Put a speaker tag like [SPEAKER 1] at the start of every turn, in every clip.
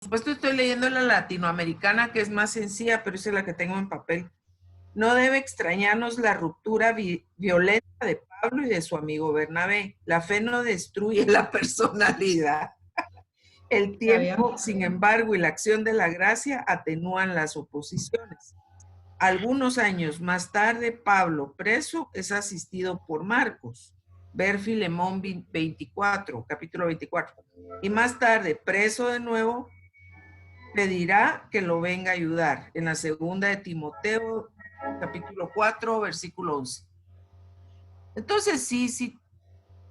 [SPEAKER 1] supuesto estoy leyendo la latinoamericana, que es más sencilla, pero esa es la que tengo en papel. No debe extrañarnos la ruptura violenta de Pablo y de su amigo Bernabé. La fe no destruye la personalidad. El tiempo, sin embargo, y la acción de la gracia atenúan las oposiciones. Algunos años más tarde, Pablo, preso, es asistido por Marcos. Ver Filemón 24, capítulo 24. Y más tarde, preso de nuevo, pedirá que lo venga a ayudar. En la segunda de Timoteo, capítulo 4, versículo 11. Entonces, sí,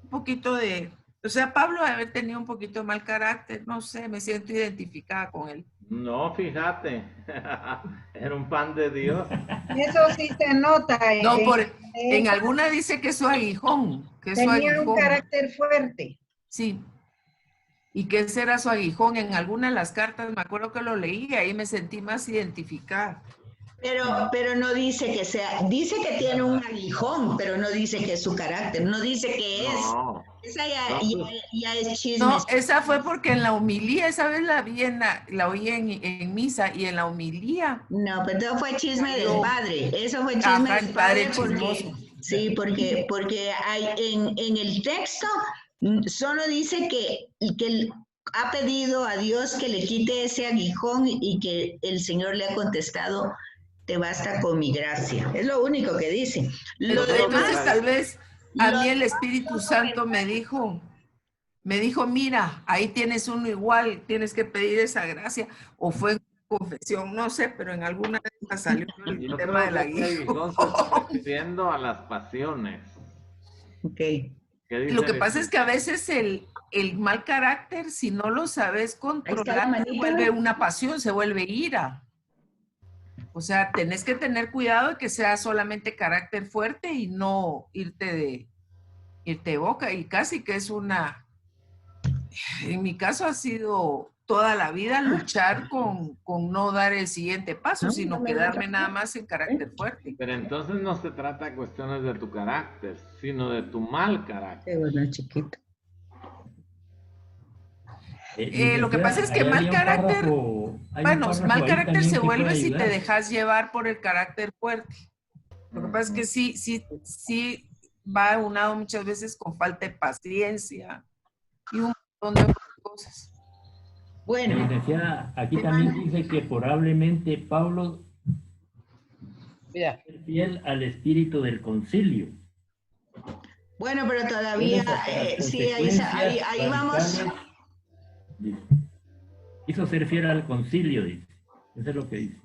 [SPEAKER 1] un poquito de... O sea, Pablo debe haber tenido un poquito de mal carácter, no sé, me siento identificada con él.
[SPEAKER 2] No, fíjate, era un pan de Dios.
[SPEAKER 3] Eso sí se nota.
[SPEAKER 1] No, en alguna dice que es su aguijón,
[SPEAKER 3] Tenía un carácter fuerte.
[SPEAKER 1] Sí. ¿Y qué será su aguijón? En alguna de las cartas, me acuerdo que lo leí y ahí me sentí más identificada.
[SPEAKER 4] Pero no dice que sea, dice que tiene un aguijón, pero no dice que es su carácter, no dice que es.
[SPEAKER 2] No.
[SPEAKER 4] Esa ya es chisme.
[SPEAKER 1] No, esa fue porque en la homilía, esa vez la vi la oí en misa y en la homilía.
[SPEAKER 4] No, pero eso fue chisme del padre, eso fue chisme del padre porque, sí, porque hay en el texto solo dice que ha pedido a Dios que le quite ese aguijón y que el Señor le ha contestado, te basta con mi gracia. Es lo único que dice.
[SPEAKER 1] Lo demás, tal vez a mí el Espíritu Santo me dijo, mira, ahí tienes uno igual, tienes que pedir esa gracia. O fue en confesión, no sé, pero en alguna de esas salió el tema del aguijón.
[SPEAKER 2] Se está refiriendo a las pasiones.
[SPEAKER 4] Ok.
[SPEAKER 1] Lo que pasa es que a veces el mal carácter, si no lo sabes controlar, se vuelve una pasión, se vuelve ira. O sea, tenés que tener cuidado de que sea solamente carácter fuerte y no irte de boca. Y casi que es en mi caso ha sido toda la vida luchar con no dar el siguiente paso, sino quedarme nada más en carácter fuerte.
[SPEAKER 2] Pero entonces no se trata de cuestiones de tu carácter, sino de tu mal carácter.
[SPEAKER 4] Qué bueno, chiquito.
[SPEAKER 1] Lo que pasa es que mal carácter, mal carácter se vuelve si te dejas llevar por el carácter fuerte. Lo que pasa es que sí va unado muchas veces con falta de paciencia y un montón de otras cosas.
[SPEAKER 4] Bueno.
[SPEAKER 5] Licenciada, aquí también dice que probablemente Pablo es fiel al espíritu del concilio.
[SPEAKER 4] Bueno, pero todavía, sí, ahí vamos.
[SPEAKER 5] Quiso ser fiel al concilio, dice. Eso es lo que dice.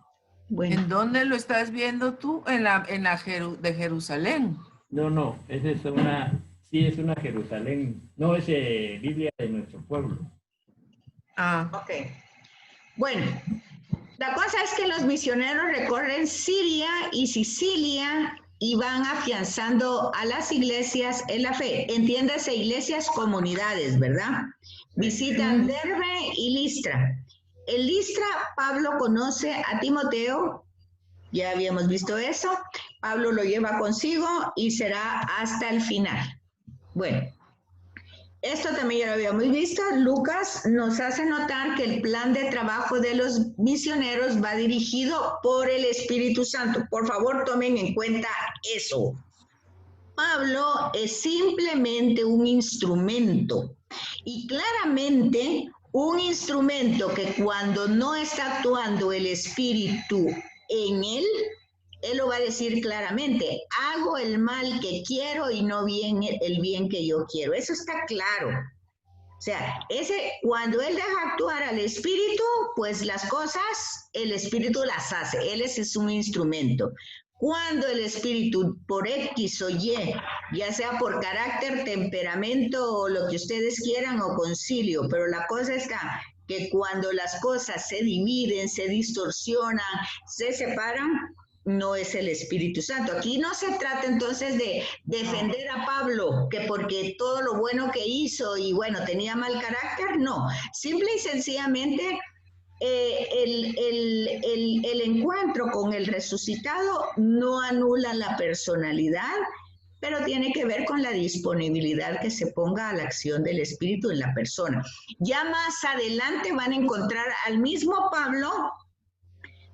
[SPEAKER 1] Bueno. ¿En dónde lo estás viendo tú? De Jerusalén.
[SPEAKER 5] No, esa es es una Jerusalén. No, es Biblia de nuestro pueblo.
[SPEAKER 4] Ok. Bueno, la cosa es que los misioneros recorren Siria y Sicilia y van afianzando a las iglesias en la fe. Entiéndase, iglesias, comunidades, ¿verdad? Visitan Derbe y Listra. En Listra, Pablo conoce a Timoteo, ya habíamos visto eso. Pablo lo lleva consigo y será hasta el final. Bueno, esto también ya lo habíamos visto. Lucas nos hace notar que el plan de trabajo de los misioneros va dirigido por el Espíritu Santo. Por favor, tomen en cuenta eso. Pablo es simplemente un instrumento y claramente un instrumento que cuando no está actuando el Espíritu en él, él lo va a decir claramente, hago el mal que quiero y no bien el bien que yo quiero. Eso está claro. O sea, cuando él deja actuar al Espíritu, pues las cosas, el Espíritu las hace. Él es un instrumento. Cuando el Espíritu, por X o Y, ya sea por carácter, temperamento o lo que ustedes quieran o concilio, pero la cosa está que cuando las cosas se dividen, se distorsionan, se separan, no es el Espíritu Santo. Aquí no se trata entonces de defender a Pablo, que porque todo lo bueno que hizo y bueno, tenía mal carácter, no. Simple y sencillamente el encuentro con el resucitado no anula la personalidad, pero tiene que ver con la disponibilidad que se ponga a la acción del Espíritu en la persona. Ya más adelante van a encontrar al mismo Pablo.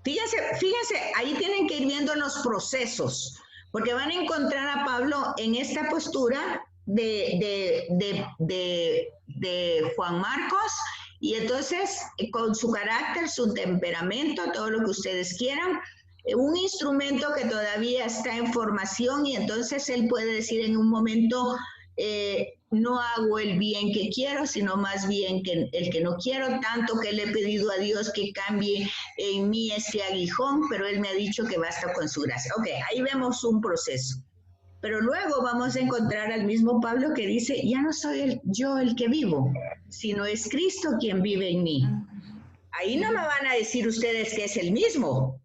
[SPEAKER 4] Fíjense, ahí tienen que ir viendo los procesos, porque van a encontrar a Pablo en esta postura de Juan Marcos, y entonces con su carácter, su temperamento, todo lo que ustedes quieran, un instrumento que todavía está en formación, y entonces él puede decir en un momento, no hago el bien que quiero, sino más bien que el que no quiero, tanto que le he pedido a Dios que cambie en mí este aguijón, pero él me ha dicho que basta con su gracia. Ok, ahí vemos un proceso. Pero luego vamos a encontrar al mismo Pablo que dice, ya no soy yo el que vivo, sino es Cristo quien vive en mí. Ahí no me van a decir ustedes que es el mismo,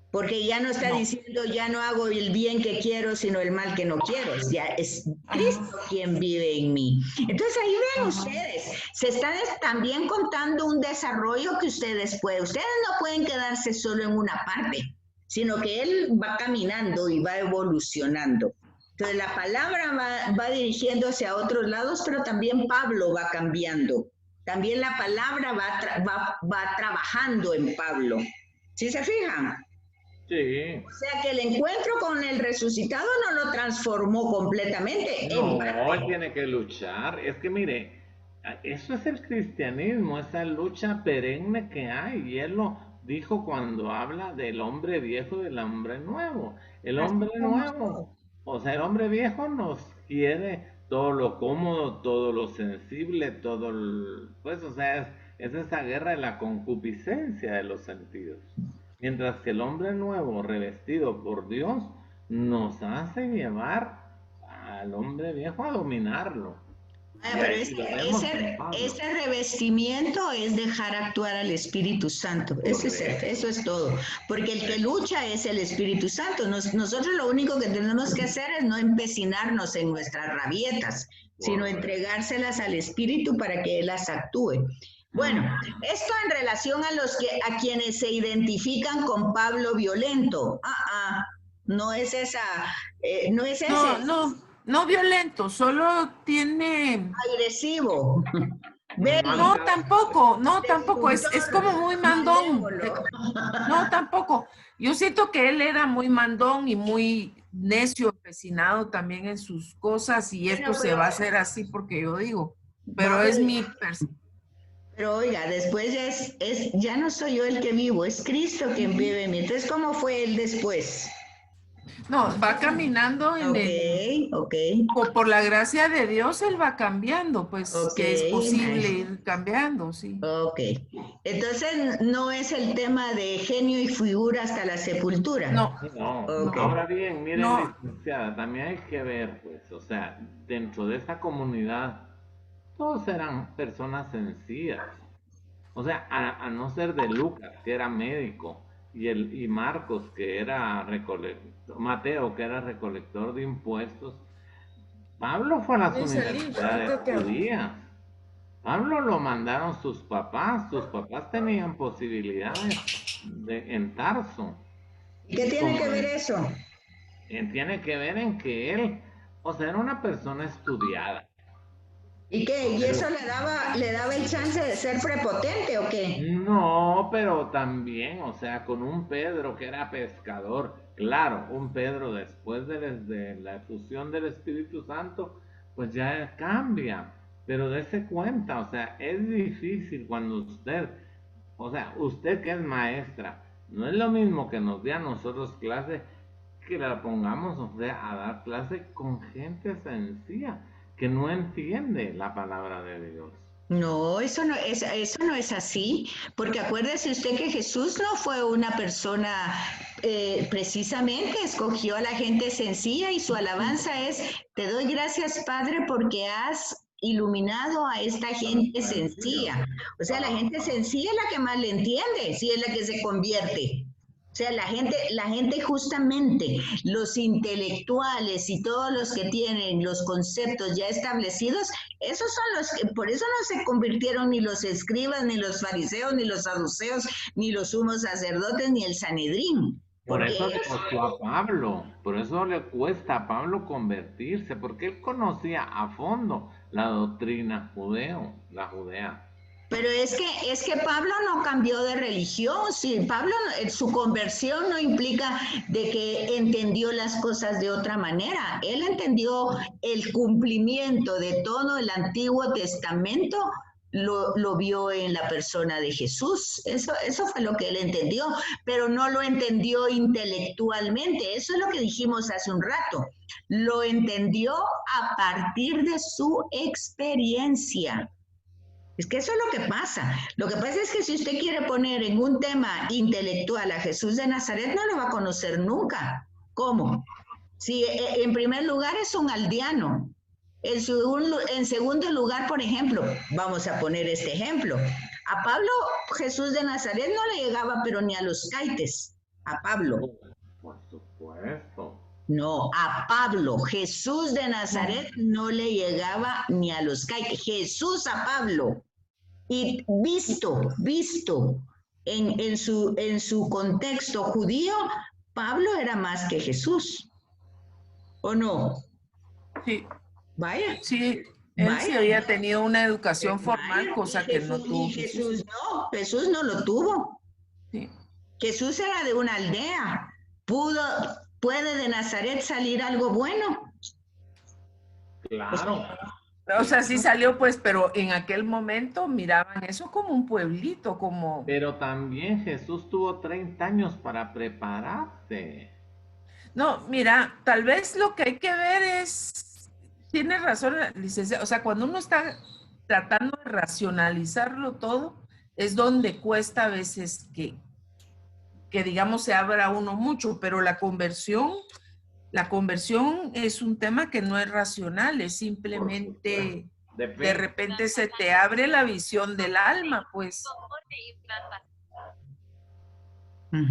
[SPEAKER 4] porque ya no está diciendo, ya no hago el bien que quiero, sino el mal que no quiero. Ya es Cristo quien vive en mí. Entonces ahí ven ustedes, se está también contando un desarrollo que ustedes pueden. Ustedes no pueden quedarse solo en una parte, sino que él va caminando y va evolucionando. Entonces la palabra va dirigiéndose a otros lados, pero también Pablo va cambiando. También la palabra va trabajando en Pablo. ¿Sí se fijan?
[SPEAKER 2] Sí.
[SPEAKER 4] O sea que el encuentro con el resucitado no lo transformó completamente.
[SPEAKER 2] No, él tiene que luchar. Es que mire, eso es el cristianismo, esa lucha perenne que hay. Y él lo dijo cuando habla del hombre viejo y del hombre nuevo. El hombre nuevo, o sea, el hombre viejo nos quiere todo lo cómodo, todo lo sensible, todo, pues, o sea, es esa guerra de la concupiscencia de los sentidos. Mientras que el hombre nuevo, revestido por Dios, nos hace llevar al hombre viejo a dominarlo.
[SPEAKER 4] Pero ese revestimiento es dejar actuar al Espíritu Santo. Eso es todo. Porque el que lucha es el Espíritu Santo. Nosotros lo único que tenemos que hacer es no empecinarnos en nuestras rabietas, sino entregárselas al Espíritu para que Él las actúe. Bueno, esto en relación a quienes se identifican con Pablo violento. No es esa, no es ese.
[SPEAKER 1] No violento, solo tiene...
[SPEAKER 4] Agresivo.
[SPEAKER 1] No, tampoco, es como muy mandón. No, tampoco. Yo siento que él era muy mandón y muy necio, empecinado también en sus cosas, y esto se va a hacer así porque yo digo, pero es mi percepción.
[SPEAKER 4] Pero oiga, después ya no soy yo el que vivo, es Cristo quien vive en mí. Entonces, ¿cómo fue él después?
[SPEAKER 1] No, va caminando en por la gracia de Dios, él va cambiando, pues que es posible ir cambiando, sí.
[SPEAKER 4] Ok. Entonces, no es el tema de genio y figura hasta la sepultura.
[SPEAKER 2] No. Ahora bien, miren, licenciada, también hay que ver, pues, o sea, dentro de esta comunidad, todos eran personas sencillas. O sea, a no ser de Lucas, que era médico, y Marcos, que era Mateo, que era recolector de impuestos. Pablo fue a las universidades judías. Pablo lo mandaron sus papás tenían posibilidades en Tarso.
[SPEAKER 4] ¿Qué tiene que ver eso?
[SPEAKER 2] Tiene que ver en que él, o sea, era una persona estudiada.
[SPEAKER 4] ¿Y qué? ¿Y eso le daba el chance de ser prepotente o qué?
[SPEAKER 2] No, pero también, o sea, con un Pedro que era pescador, claro, un Pedro después de la efusión del Espíritu Santo, pues ya cambia, pero dése cuenta, o sea, es difícil cuando usted que es maestra, no es lo mismo que nos dé a nosotros clase, que la pongamos, o sea, a dar clase con gente sencilla, que no entiende la palabra de Dios.
[SPEAKER 4] No, eso no es así, porque acuérdese usted que Jesús no fue una persona, precisamente escogió a la gente sencilla, y su alabanza es: te doy gracias, Padre, porque has iluminado a esta gente sencilla. O sea, la gente sencilla es la que más le entiende, si es la que se convierte. O sea, la gente justamente, los intelectuales y todos los que tienen los conceptos ya establecidos, esos son los que, por eso no se convirtieron ni los escribas, ni los fariseos, ni los saduceos, ni los sumos sacerdotes, ni el Sanedrín.
[SPEAKER 2] Por eso le costó a Pablo, por eso le cuesta a Pablo convertirse, porque él conocía a fondo la doctrina la judea.
[SPEAKER 4] Pero es que Pablo no cambió de religión. Sí, Pablo, su conversión no implica de que entendió las cosas de otra manera. Él entendió el cumplimiento de todo el Antiguo Testamento, lo vio en la persona de Jesús. Eso fue lo que él entendió, pero no lo entendió intelectualmente. Eso es lo que dijimos hace un rato. Lo entendió a partir de su experiencia. Es que eso es lo que pasa. Lo que pasa es que si usted quiere poner en un tema intelectual a Jesús de Nazaret, no lo va a conocer nunca. ¿Cómo? Si en primer lugar es un aldeano. En segundo lugar, por ejemplo, vamos a poner este ejemplo. A Pablo, Jesús de Nazaret no le llegaba, pero ni a los caites. A Pablo.
[SPEAKER 2] Por supuesto.
[SPEAKER 4] No, a Pablo, Jesús de Nazaret no le llegaba ni a los caites. Jesús a Pablo. Y visto en su contexto judío, Pablo era más que Jesús. ¿O no?
[SPEAKER 1] Sí.
[SPEAKER 4] Vaya.
[SPEAKER 1] Sí, él sí había tenido una educación formal, cosa que no tuvo
[SPEAKER 4] Jesús. Jesús no lo tuvo.
[SPEAKER 1] Sí.
[SPEAKER 4] Jesús era de una aldea. ¿Puede de Nazaret salir algo bueno?
[SPEAKER 2] Claro.
[SPEAKER 1] O sea, sí salió, pues, pero en aquel momento miraban eso como un pueblito, como...
[SPEAKER 2] Pero también Jesús tuvo 30 años para prepararse.
[SPEAKER 1] No, mira, tal vez lo que hay que ver es... Tiene razón, licenciado. O sea, cuando uno está tratando de racionalizarlo todo, es donde cuesta a veces que digamos, se abra uno mucho, pero la conversión es un tema que no es racional, es simplemente de repente se te abre la visión del alma, pues.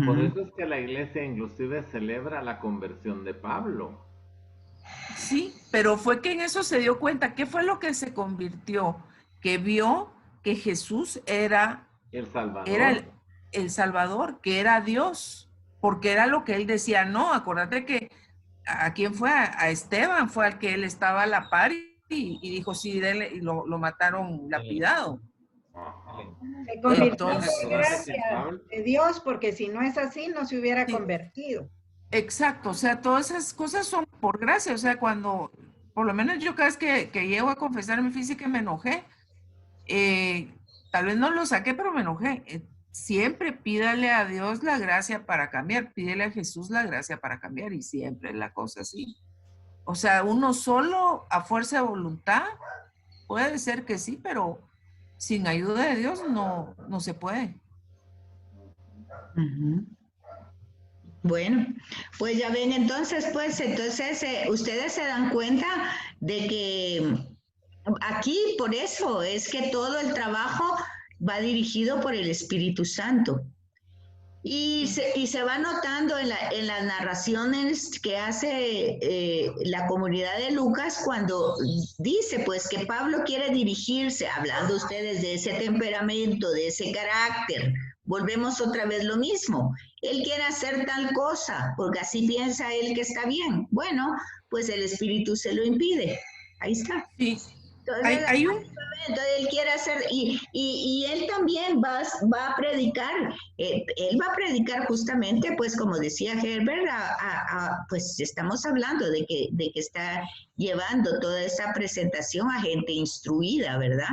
[SPEAKER 2] Por eso es que la iglesia inclusive celebra la conversión de Pablo.
[SPEAKER 1] Sí, pero fue que en eso se dio cuenta. ¿Qué fue lo que se convirtió? Que vio que Jesús era
[SPEAKER 2] el Salvador.
[SPEAKER 1] Era el Salvador, que era Dios, porque era lo que él decía. No, acuérdate que ¿a quién fue? A Esteban fue al que él estaba a la par y dijo sí, dele, y lo mataron lapidado.
[SPEAKER 3] Se convirtió por gracia de Dios, porque si no es así, no se hubiera convertido.
[SPEAKER 1] Exacto, o sea, todas esas cosas son por gracia, o sea, cuando, por lo menos yo cada vez que llego a confesarme física que me enojé, tal vez no lo saqué, pero me enojé. Siempre pídale a Dios la gracia para cambiar, pídele a Jesús la gracia para cambiar, y siempre es la cosa así. O sea, uno solo a fuerza de voluntad, puede ser que sí, pero sin ayuda de Dios no se puede.
[SPEAKER 4] Bueno, pues ya ven, entonces ustedes se dan cuenta de que aquí, por eso, es que todo el trabajo va dirigido por el Espíritu Santo. Y se va notando en las narraciones que hace la comunidad de Lucas cuando dice pues que Pablo quiere dirigirse, hablando ustedes de ese temperamento, de ese carácter. Volvemos otra vez lo mismo. Él quiere hacer tal cosa porque así piensa él que está bien. Bueno, pues el Espíritu se lo impide. Ahí está.
[SPEAKER 1] Sí.
[SPEAKER 4] Entonces él quiere hacer, y él también va a predicar, él va a predicar justamente, pues como decía Herbert, pues estamos hablando de que está llevando toda esa presentación a gente instruida, ¿verdad?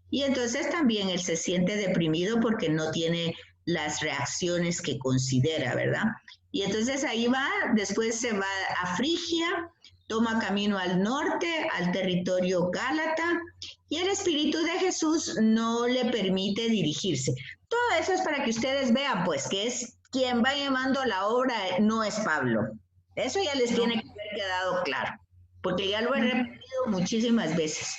[SPEAKER 4] Y entonces también él se siente deprimido porque no tiene las reacciones que considera, ¿verdad? Y entonces ahí va, después se va a Frigia, toma camino al norte, al territorio gálata, y el Espíritu de Jesús no le permite dirigirse. Todo eso es para que ustedes vean, pues, que es quien va llevando la obra, no es Pablo. Eso ya les tiene que haber quedado claro, porque ya lo he repetido muchísimas veces.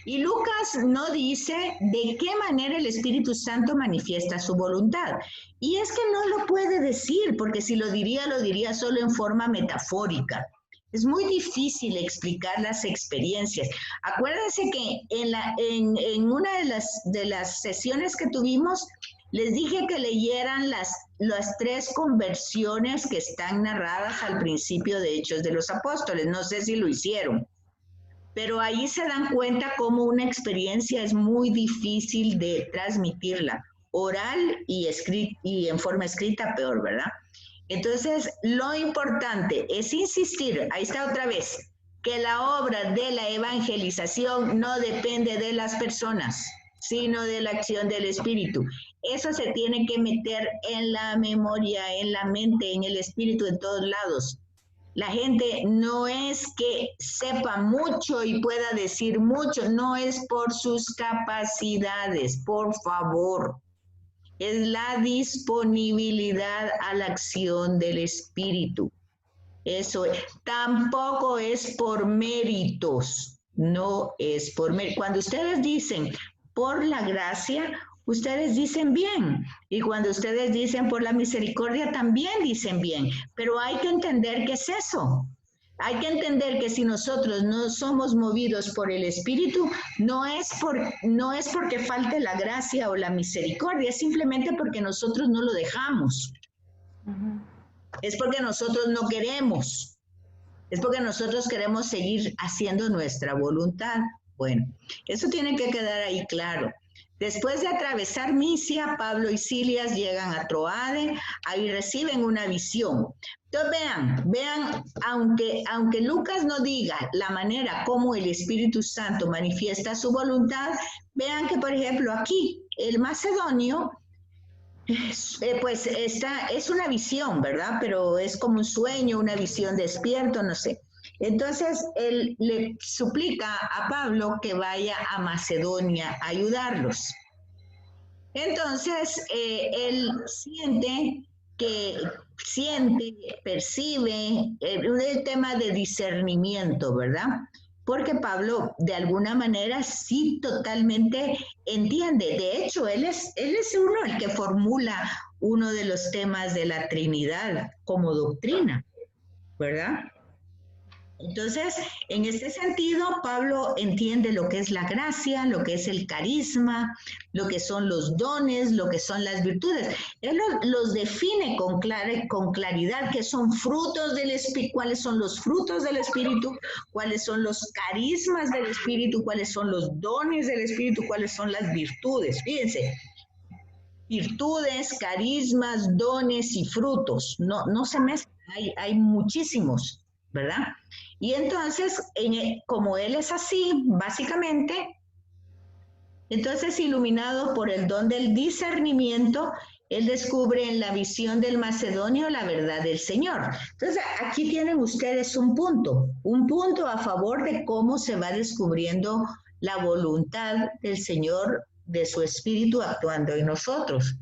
[SPEAKER 4] Y Lucas no dice de qué manera el Espíritu Santo manifiesta su voluntad. Y es que no lo puede decir, porque si lo diría solo en forma metafórica. Es muy difícil explicar las experiencias. Acuérdense que en una de las sesiones que tuvimos, Les dije que leyeran las 3 conversiones que están narradas al principio de Hechos de los Apóstoles. No sé si lo hicieron, pero ahí se dan cuenta cómo una experiencia es muy difícil de transmitirla, oral y en forma escrita peor, ¿verdad? Entonces, lo importante es insistir, ahí está otra vez, que la obra de la evangelización no depende de las personas, sino de la acción del Espíritu. Eso se tiene que meter en la memoria, en la mente, en el espíritu, en todos lados. La gente no es que sepa mucho y pueda decir mucho, no es por sus capacidades, por favor. Es la disponibilidad a la acción del Espíritu. Eso tampoco es por méritos, no es por méritos. Cuando ustedes dicen por la gracia, ustedes dicen bien. Y cuando ustedes dicen por la misericordia, también dicen bien. Pero hay que entender qué es eso. Hay que entender que si nosotros no somos movidos por el Espíritu, no es porque falte la gracia o la misericordia, es simplemente porque nosotros no lo dejamos. Es porque nosotros no queremos. Es porque nosotros queremos seguir haciendo nuestra voluntad. Bueno, eso tiene que quedar ahí claro. Después de atravesar Misia, Pablo y Silas llegan a Troade, ahí reciben una visión. Entonces vean, aunque Lucas no diga la manera como el Espíritu Santo manifiesta su voluntad, vean que, por ejemplo, aquí el macedonio, pues es una visión, ¿verdad? Pero es como un sueño, una visión despierto, no sé. Entonces, él le suplica a Pablo que vaya a Macedonia a ayudarlos. Entonces, él percibe el tema de discernimiento, ¿verdad? Porque Pablo, de alguna manera, sí totalmente entiende. De hecho, él es uno el que formula uno de los temas de la Trinidad como doctrina, ¿verdad? Entonces, en este sentido, Pablo entiende lo que es la gracia, lo que es el carisma, lo que son los dones, lo que son las virtudes. Él los define con claridad, que son frutos del Espíritu, cuáles son los frutos del Espíritu, cuáles son los carismas del Espíritu, cuáles son los dones del Espíritu, cuáles son las virtudes. Fíjense, virtudes, carismas, dones y frutos. No se mezclan, hay muchísimos, ¿verdad? Y entonces, como él es así, básicamente, entonces iluminado por el don del discernimiento, él descubre en la visión del macedonio la verdad del Señor. Entonces, aquí tienen ustedes un punto a favor de cómo se va descubriendo la voluntad del Señor, de su Espíritu actuando en nosotros.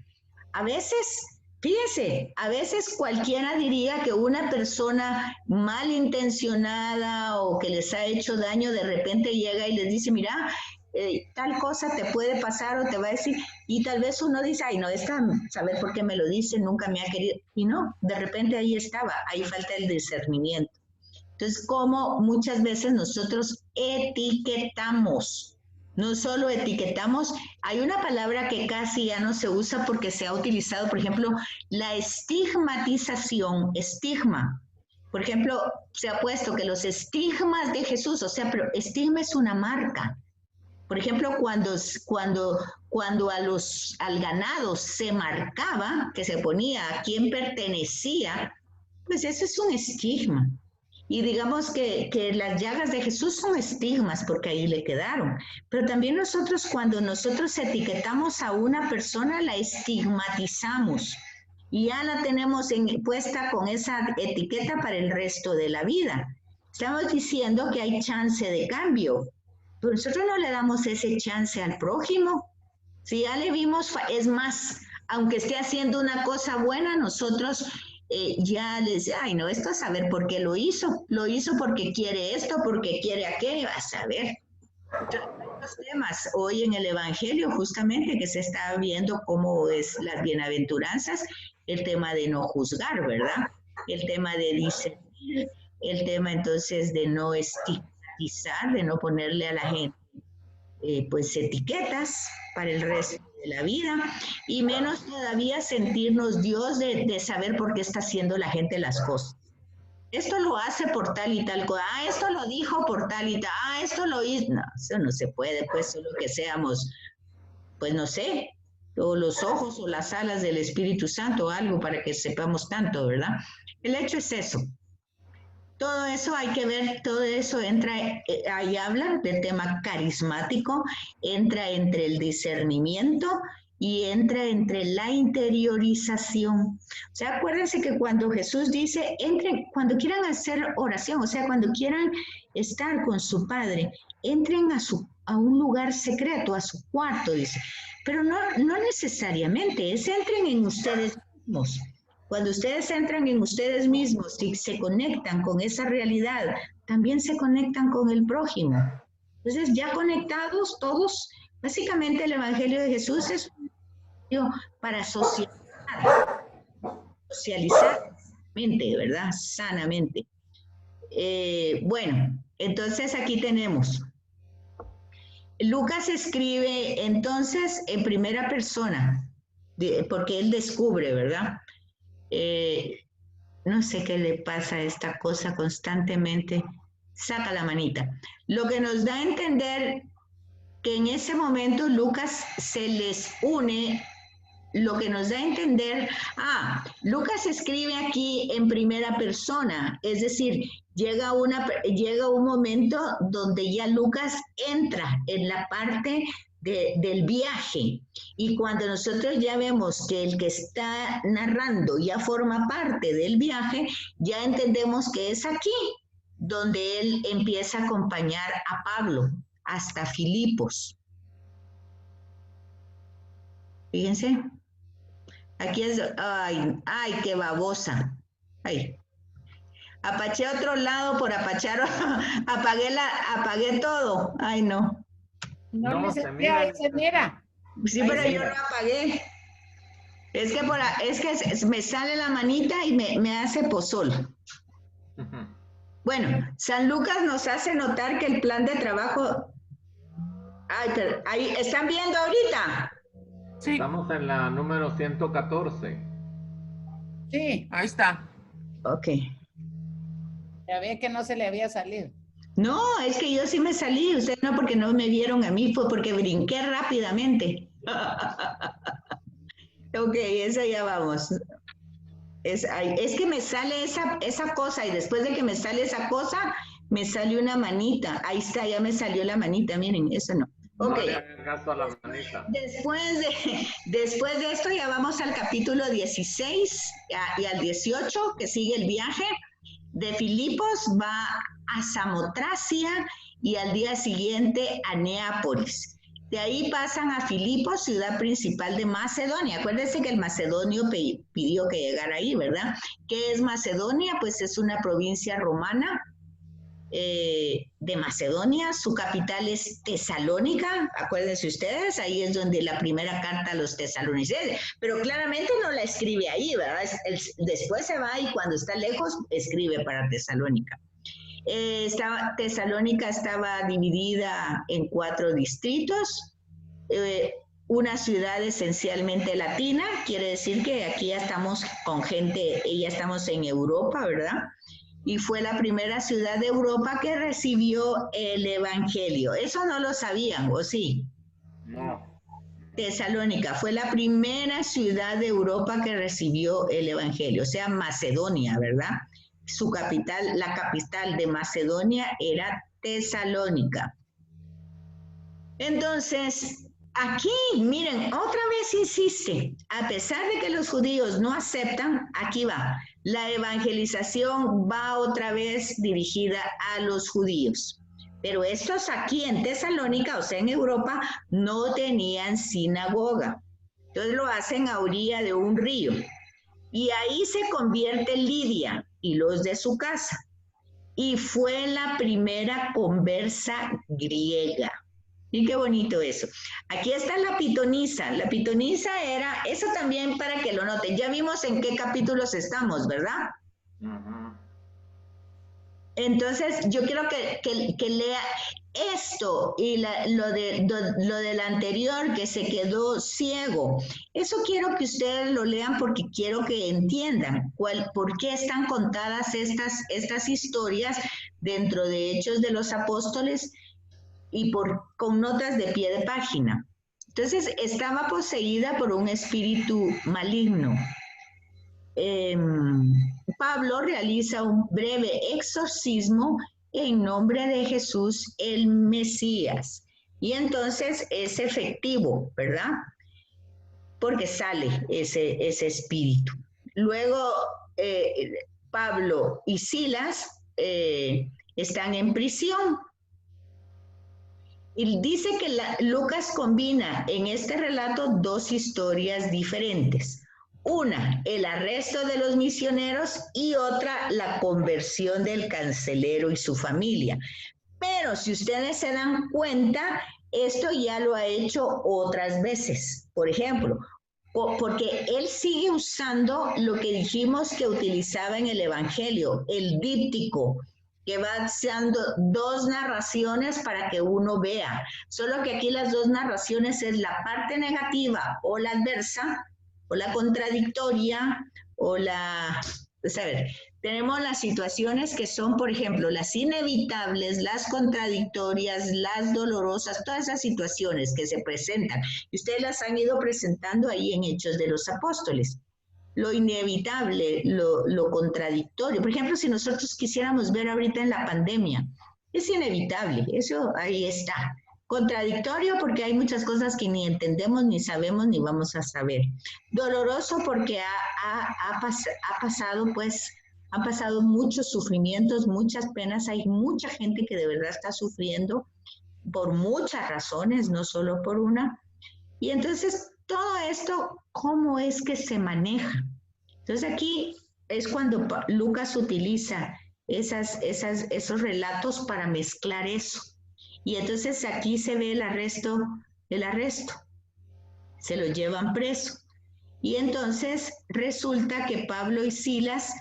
[SPEAKER 4] A veces, fíjense, a veces cualquiera diría que una persona malintencionada o que les ha hecho daño de repente llega y les dice, mira, tal cosa te puede pasar o te va a decir, y tal vez uno dice, ay, no, saber por qué me lo dice, nunca me ha querido, y no, de repente ahí estaba, ahí falta el discernimiento. Entonces, como muchas veces nosotros etiquetamos, no solo etiquetamos, hay una palabra que casi ya no se usa porque se ha utilizado, por ejemplo, la estigmatización, estigma. Por ejemplo, se ha puesto que los estigmas de Jesús, o sea, pero estigma es una marca. Por ejemplo, cuando al ganado se marcaba, que se ponía a quién pertenecía, pues eso es un estigma. Y digamos que las llagas de Jesús son estigmas porque ahí le quedaron. Pero también nosotros, cuando nosotros etiquetamos a una persona, la estigmatizamos. Y ya la tenemos puesta con esa etiqueta para el resto de la vida. Estamos diciendo que hay chance de cambio. Pero nosotros no le damos ese chance al prójimo. Si ya le vimos, es más, aunque esté haciendo una cosa buena, nosotros ya les, ay no, esto a saber por qué lo hizo porque quiere esto, porque quiere aquello, a saber. Los temas hoy en el Evangelio justamente que se está viendo cómo es las bienaventuranzas, el tema de no juzgar, ¿verdad? El tema de discernir, el tema entonces de no estigmatizar, de no ponerle a la gente pues etiquetas para el resto de la vida, y menos todavía sentirnos Dios de saber por qué está haciendo la gente las cosas. Esto lo hace por tal y tal cosa, esto lo dijo por tal y tal, esto lo hizo. No, eso no se puede, pues solo que seamos, pues no sé, o los ojos o las alas del Espíritu Santo o algo para que sepamos tanto, ¿verdad? El hecho es eso. Todo eso hay que ver, todo eso entra, ahí habla del tema carismático, entra entre el discernimiento y entra entre la interiorización. O sea, acuérdense que cuando Jesús dice, entren, cuando quieran hacer oración, o sea, cuando quieran estar con su Padre, entren a un lugar secreto, a su cuarto, dice. Pero no necesariamente, es entren en ustedes mismos. Cuando ustedes entran en ustedes mismos y se conectan con esa realidad, también se conectan con el prójimo. Entonces, ya conectados todos, básicamente el Evangelio de Jesús es un evangelio para socializar mente, ¿verdad? Sanamente. Bueno, entonces aquí tenemos. Lucas escribe entonces en primera persona, porque él descubre, ¿verdad? No sé qué le pasa a esta cosa constantemente, saca la manita. Lo que nos da a entender que en ese momento Lucas se les une, lo que nos da a entender, Lucas escribe aquí en primera persona, es decir, llega un momento donde ya Lucas entra en la parte del viaje, y cuando nosotros ya vemos que el que está narrando ya forma parte del viaje, ya entendemos que es aquí donde él empieza a acompañar a Pablo hasta Filipos. Fíjense, aquí es, ay, qué babosa, ay. Apaché a otro lado por apachar, apagué todo, ay no.
[SPEAKER 6] No se mira.
[SPEAKER 4] Sí, pero yo lo apagué. Es que me sale la manita y me hace pozol. Bueno, San Lucas nos hace notar que el plan de trabajo... Ay, pero ahí, ¿están viendo ahorita?
[SPEAKER 2] Sí. Estamos en la número 114.
[SPEAKER 6] Sí.
[SPEAKER 1] Ahí está.
[SPEAKER 4] Ok.
[SPEAKER 6] Ya ve que no se le había salido.
[SPEAKER 4] No, es que yo sí me salí, ustedes no, porque no me vieron a mí, fue porque brinqué rápidamente. Ok, eso ya vamos. Es que me sale esa cosa, y después de que me sale esa cosa, me sale una manita. Ahí está, ya me salió la manita, miren, eso no. Ok.
[SPEAKER 2] No le hagan caso a la manita.
[SPEAKER 4] Después de esto ya vamos al capítulo 16 y al 18, que sigue el viaje. De Filipos va a Samotracia y al día siguiente a Neápolis. De ahí pasan a Filipos, ciudad principal de Macedonia. Acuérdense que el macedonio pidió que llegara ahí, ¿verdad? ¿Qué es Macedonia? Pues es una provincia romana de Macedonia. Su capital es Tesalónica, acuérdense ustedes, ahí es donde la primera carta a los tesalonicenses, pero claramente no la escribe ahí, ¿verdad? Después se va y cuando está lejos escribe para Tesalónica. Tesalónica estaba dividida en 4 distritos, una ciudad esencialmente latina, quiere decir que aquí ya estamos con gente, ya estamos en Europa, ¿verdad? Y fue la primera ciudad de Europa que recibió el Evangelio. Eso no lo sabían, ¿o sí?
[SPEAKER 2] No.
[SPEAKER 4] Tesalónica fue la primera ciudad de Europa que recibió el Evangelio, o sea, Macedonia, ¿verdad? Su capital, la capital de Macedonia era Tesalónica. Entonces, aquí, miren, otra vez insiste, a pesar de que los judíos no aceptan, aquí va, la evangelización va otra vez dirigida a los judíos. Pero estos aquí en Tesalónica, o sea, en Europa, no tenían sinagoga. Entonces lo hacen a orilla de un río. Y ahí se convierte Lidia y los de su casa. Y fue la primera conversa griega. Y qué bonito eso. Aquí está la pitonisa. La pitonisa era, eso también para que lo noten. Ya vimos en qué capítulos estamos, ¿verdad? Entonces, yo quiero que lea esto y lo del anterior, que se quedó ciego. Eso quiero que ustedes lo lean porque quiero que entiendan por qué están contadas estas historias dentro de Hechos de los Apóstoles y con notas de pie de página. Entonces, estaba poseída por un espíritu maligno. Pablo realiza un breve exorcismo en nombre de Jesús el Mesías. Y entonces es efectivo, ¿verdad? Porque sale ese espíritu. Luego, Pablo y Silas están en prisión. Y dice que Lucas combina en este relato dos historias diferentes. Una, el arresto de los misioneros, y otra, la conversión del carcelero y su familia. Pero si ustedes se dan cuenta, esto ya lo ha hecho otras veces. Por ejemplo, porque él sigue usando lo que dijimos que utilizaba en el Evangelio, el díptico, que va haciendo dos narraciones para que uno vea. Solo que aquí las dos narraciones es la parte negativa o la adversa, o la contradictoria, o pues a ver, tenemos las situaciones que son, por ejemplo, las inevitables, las contradictorias, las dolorosas, todas esas situaciones que se presentan. Y ustedes las han ido presentando ahí en Hechos de los Apóstoles. Lo inevitable, lo contradictorio. Por ejemplo, si nosotros quisiéramos ver ahorita en la pandemia, es inevitable, eso ahí está. Contradictorio porque hay muchas cosas que ni entendemos, ni sabemos, ni vamos a saber. Doloroso porque han pasado muchos sufrimientos, muchas penas. Hay mucha gente que de verdad está sufriendo por muchas razones, no solo por una. Y entonces, todo esto, ¿cómo es que se maneja? Entonces, aquí es cuando Lucas utiliza esos relatos para mezclar eso. Y entonces aquí se ve el arresto, se lo llevan preso. Y entonces resulta que Pablo y Silas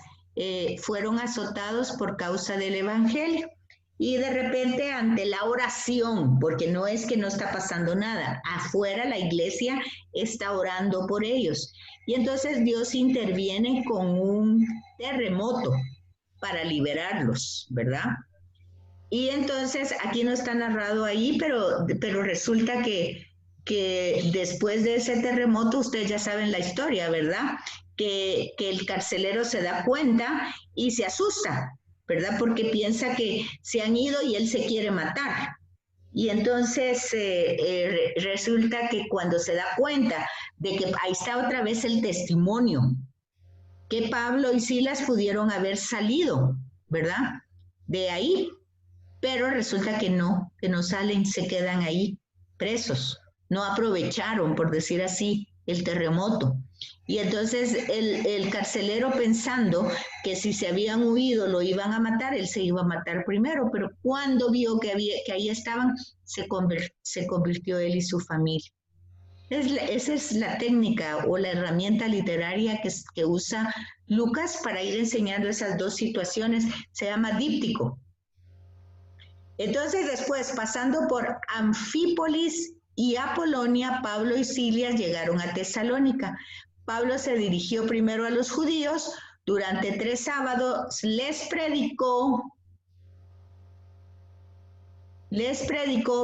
[SPEAKER 4] fueron azotados por causa del Evangelio. Y de repente ante la oración, porque no es que no está pasando nada, afuera la iglesia está orando por ellos. Y entonces Dios interviene con un terremoto para liberarlos, ¿verdad? Y entonces, aquí no está narrado ahí, pero resulta que después de ese terremoto, ustedes ya saben la historia, ¿verdad? Que el carcelero se da cuenta y se asusta, ¿verdad? Porque piensa que se han ido y él se quiere matar. Y entonces resulta que cuando se da cuenta de que ahí está otra vez el testimonio, que Pablo y Silas pudieron haber salido, ¿verdad? De ahí. Pero resulta que no salen, se quedan ahí presos. No aprovecharon, por decir así, el terremoto. Y entonces el carcelero, pensando que si se habían huido lo iban a matar, él se iba a matar primero, pero cuando vio que ahí estaban, se convirtió él y su familia. Esa es la técnica o la herramienta literaria que usa Lucas para ir enseñando esas dos situaciones. Se llama díptico. Entonces después, pasando por Anfípolis y Apolonia, Pablo y Silas llegaron a Tesalónica. Pablo se dirigió primero a los judíos, durante 3 sábados les predicó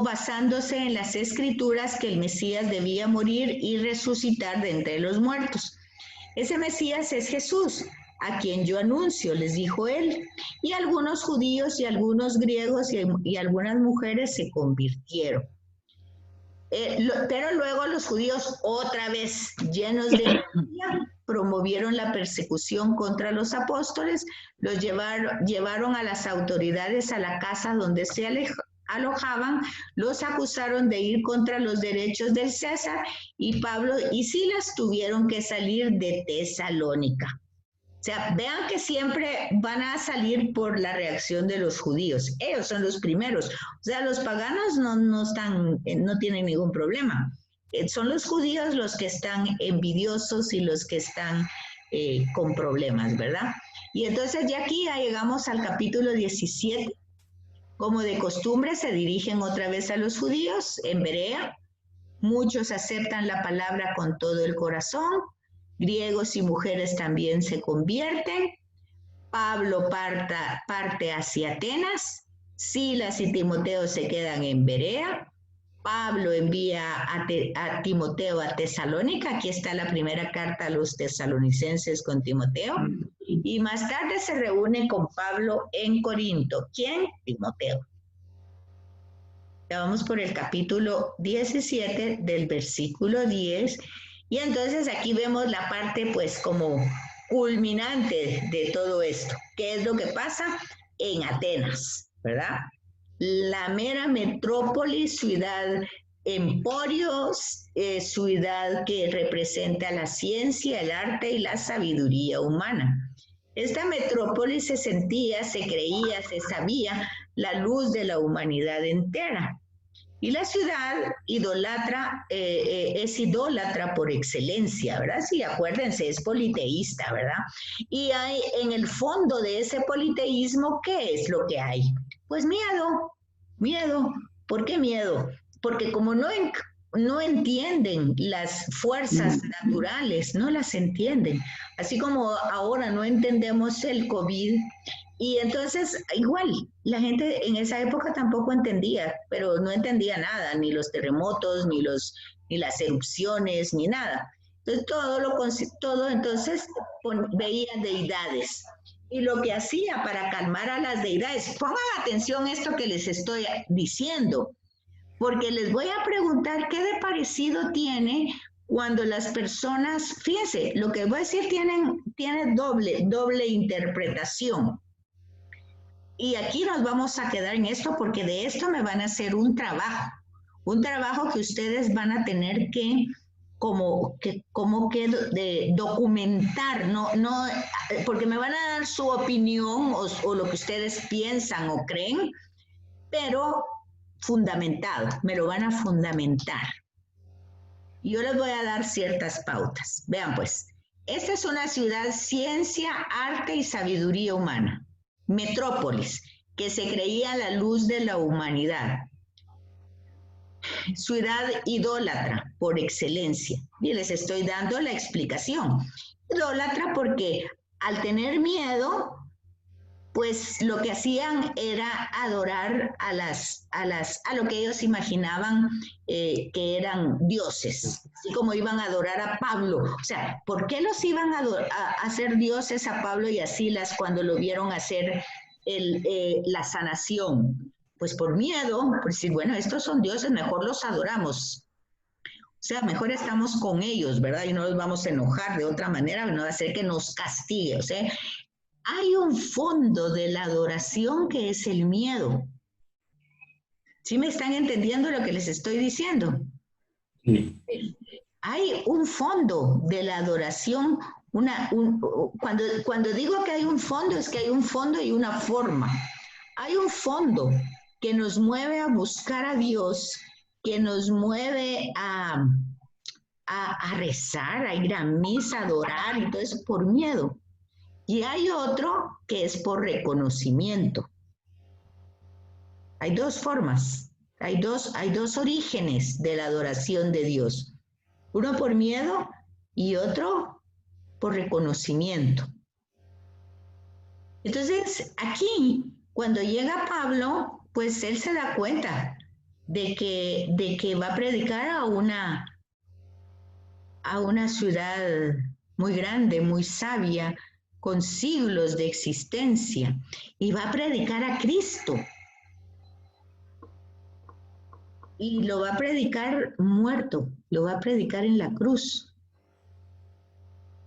[SPEAKER 4] basándose en las escrituras que el Mesías debía morir y resucitar de entre los muertos. Ese Mesías es Jesús, a quien yo anuncio, les dijo él. Y algunos judíos y algunos griegos y algunas mujeres se convirtieron. Pero luego los judíos, otra vez llenos de energía, promovieron la persecución contra los apóstoles, los llevaron a las autoridades a la casa donde se alojaban, los acusaron de ir contra los derechos del César, y Pablo y Silas tuvieron que salir de Tesalónica. O sea, vean que siempre van a salir por la reacción de los judíos. Ellos son los primeros. O sea, los paganos no tienen ningún problema. Son los judíos los que están envidiosos y los que están con problemas, ¿verdad? Y entonces ya aquí ya llegamos al capítulo 17. Como de costumbre se dirigen otra vez a los judíos en Berea. Muchos aceptan la palabra con todo el corazón. Griegos y mujeres también se convierten. Pablo parte hacia Atenas. Silas y Timoteo se quedan en Berea. Pablo envía a Timoteo a Tesalónica. Aquí está la primera carta a los tesalonicenses con Timoteo. Y más tarde se reúne con Pablo en Corinto. ¿Quién? Timoteo. Ya vamos por el capítulo 17 del versículo 10. Y entonces aquí vemos la parte pues como culminante de todo esto. ¿Qué es lo que pasa en Atenas? ¿Verdad? La mera metrópolis, ciudad emporio, ciudad que representa la ciencia, el arte y la sabiduría humana. Esta metrópolis se sentía, se creía, se sabía la luz de la humanidad entera. Y la ciudad idolatra, es idólatra por excelencia, ¿verdad? Sí, acuérdense, es politeísta, ¿verdad? Y hay en el fondo de ese politeísmo, ¿qué es lo que hay? Pues miedo, miedo. ¿Por qué miedo? Porque como no entienden las fuerzas naturales, no las entienden. Así como ahora no entendemos el COVID. Y entonces, igual, la gente en esa época tampoco entendía, pero no entendía nada, ni los terremotos, ni las erupciones, ni nada. Entonces, todo entonces veía deidades. Y lo que hacía para calmar a las deidades, pongan atención a esto que les estoy diciendo, porque les voy a preguntar qué de parecido tiene cuando las personas, fíjense, lo que voy a decir tiene doble interpretación. Y aquí nos vamos a quedar en esto porque de esto me van a hacer un trabajo que ustedes van a tener que documentar, no, porque me van a dar su opinión o lo que ustedes piensan o creen, pero fundamentado, me lo van a fundamentar. Yo les voy a dar ciertas pautas. Vean pues, esta es una ciudad, ciencia, arte y sabiduría humana. Metrópolis, que se creía la luz de la humanidad. Ciudad idólatra por excelencia. Y les estoy dando la explicación. Idólatra porque al tener miedo, pues lo que hacían era adorar a lo que ellos imaginaban que eran dioses, así como iban a adorar a Pablo. O sea, ¿por qué los iban a hacer dioses a Pablo y a Silas cuando lo vieron hacer la sanación? Pues por miedo, por decir, bueno, estos son dioses, mejor los adoramos. O sea, mejor estamos con ellos, ¿verdad? Y no los vamos a enojar de otra manera, no va a hacer que nos castigue, o sea, hay un fondo de la adoración que es el miedo. ¿Sí me están entendiendo lo que les estoy diciendo?
[SPEAKER 5] Sí.
[SPEAKER 4] Hay un fondo de la adoración. Cuando digo que hay un fondo, es que hay un fondo y una forma. Hay un fondo que nos mueve a buscar a Dios, que nos mueve a rezar, a ir a misa, a adorar y todo eso por miedo. Y hay otro que es por reconocimiento. Hay dos formas, hay dos orígenes de la adoración de Dios. Uno por miedo y otro por reconocimiento. Entonces, aquí, cuando llega Pablo, pues él se da cuenta de que va a predicar a una ciudad muy grande, muy sabia, con siglos de existencia, y va a predicar a Cristo. Y lo va a predicar muerto, lo va a predicar en la cruz.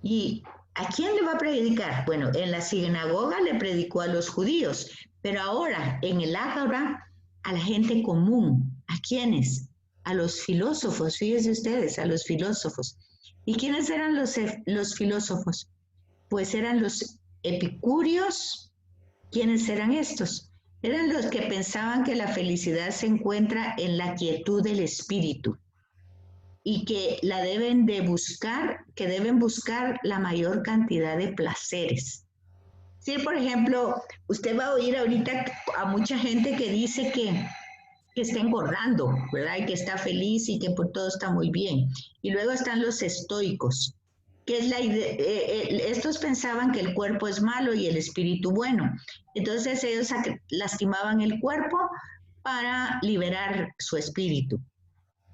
[SPEAKER 4] ¿Y a quién le va a predicar? Bueno, en la sinagoga le predicó a los judíos, pero ahora en el ágora a la gente común. ¿A quiénes? A los filósofos, fíjense ustedes, a los filósofos. ¿Y quiénes eran los filósofos? Pues eran los epicúreos. ¿Quiénes eran estos? Eran los que pensaban que la felicidad se encuentra en la quietud del espíritu y que deben buscar la mayor cantidad de placeres. Sí, por ejemplo, usted va a oír ahorita a mucha gente que dice que está engordando, ¿verdad? Y que está feliz y que por todo está muy bien. Y luego están los estoicos, que es la idea, estos pensaban que el cuerpo es malo y el espíritu bueno. Entonces ellos lastimaban el cuerpo para liberar su espíritu.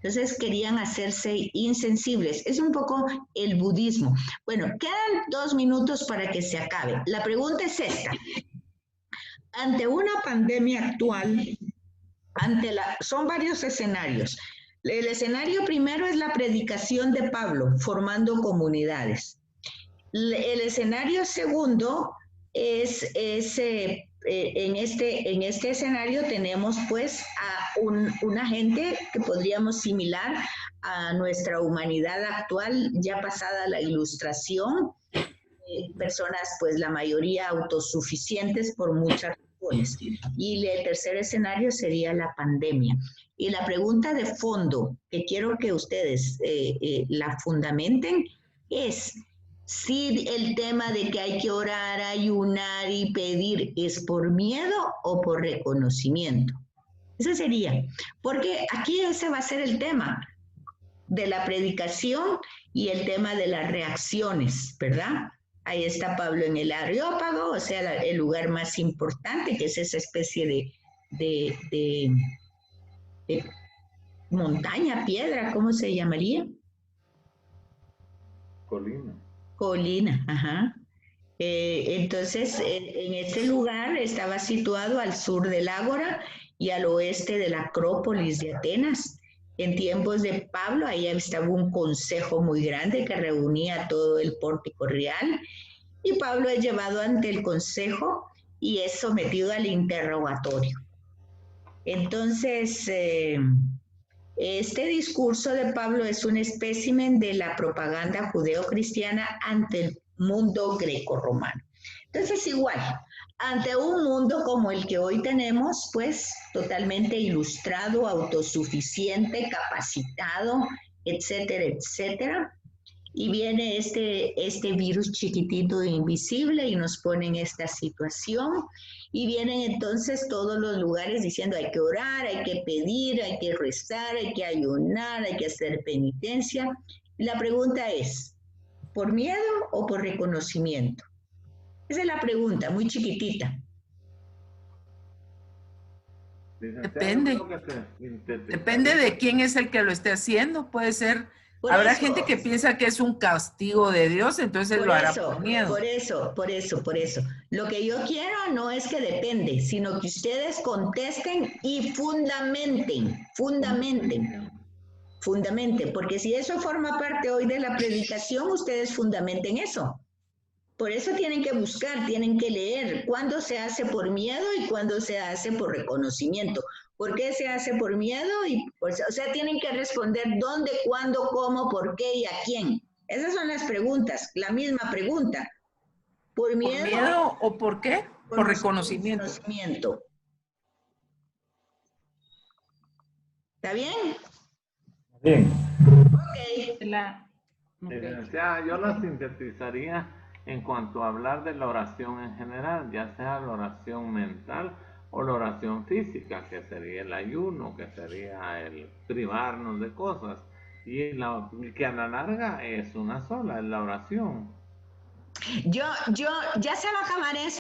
[SPEAKER 4] Entonces querían hacerse insensibles. Es un poco el budismo. Bueno, quedan 2 minutos para que se acabe. La pregunta es esta. Ante una pandemia actual, son varios escenarios. El escenario primero es la predicación de Pablo, formando comunidades. El escenario segundo es en este escenario tenemos pues a una gente que podríamos similar a nuestra humanidad actual, ya pasada la ilustración, personas pues la mayoría autosuficientes por muchas razones. Y el tercer escenario sería la pandemia. Y la pregunta de fondo que quiero que ustedes la fundamenten es: si el tema de que hay que orar, ayunar y pedir es por miedo o por reconocimiento. Ese sería, porque aquí ese va a ser el tema de la predicación y el tema de las reacciones, ¿verdad? Ahí está Pablo en el Areópago, o sea, el lugar más importante, que es esa especie de montaña, piedra, ¿cómo se llamaría?
[SPEAKER 2] Colina.
[SPEAKER 4] Colina, ajá. Entonces, en este lugar estaba situado al sur del Ágora y al oeste de la Acrópolis de Atenas. En tiempos de Pablo, ahí estaba un consejo muy grande que reunía todo el pórtico real, y Pablo es llevado ante el consejo y es sometido al interrogatorio. Entonces, este discurso de Pablo es un espécimen de la propaganda judeo-cristiana ante el mundo greco-romano. Entonces, igual, ante un mundo como el que hoy tenemos, pues totalmente ilustrado, autosuficiente, capacitado, etcétera, etcétera, y viene este virus chiquitito e invisible y nos pone en esta situación, y vienen entonces todos los lugares diciendo hay que orar, hay que pedir, hay que rezar, hay que ayunar, hay que hacer penitencia. Y la pregunta es, ¿por miedo o por reconocimiento? Esa es la pregunta, muy chiquitita.
[SPEAKER 1] Depende. Depende de quién es el que lo esté haciendo. Puede ser, habrá gente que piensa que es un castigo de Dios, entonces lo hará por miedo.
[SPEAKER 4] Por eso. Lo que yo quiero no es que depende, sino que ustedes contesten y fundamenten, porque si eso forma parte hoy de la predicación, ustedes fundamenten eso. Por eso tienen que buscar, tienen que leer cuándo se hace por miedo y cuándo se hace por reconocimiento. ¿Por qué se hace por miedo? O sea, tienen que responder dónde, cuándo, cómo, por qué y a quién. Esas son las preguntas, la misma pregunta. ¿Por miedo?
[SPEAKER 1] ¿Por miedo o por qué? Por reconocimiento.
[SPEAKER 4] ¿Está bien?
[SPEAKER 5] Bien.
[SPEAKER 4] Ok.
[SPEAKER 2] Licenciada, yo la sintetizaría en cuanto a hablar de la oración en general, ya sea la oración mental o la oración física, que sería el ayuno, que sería el privarnos de cosas, y que a la larga es una sola, es la oración.
[SPEAKER 4] Ya se va a acabar eso.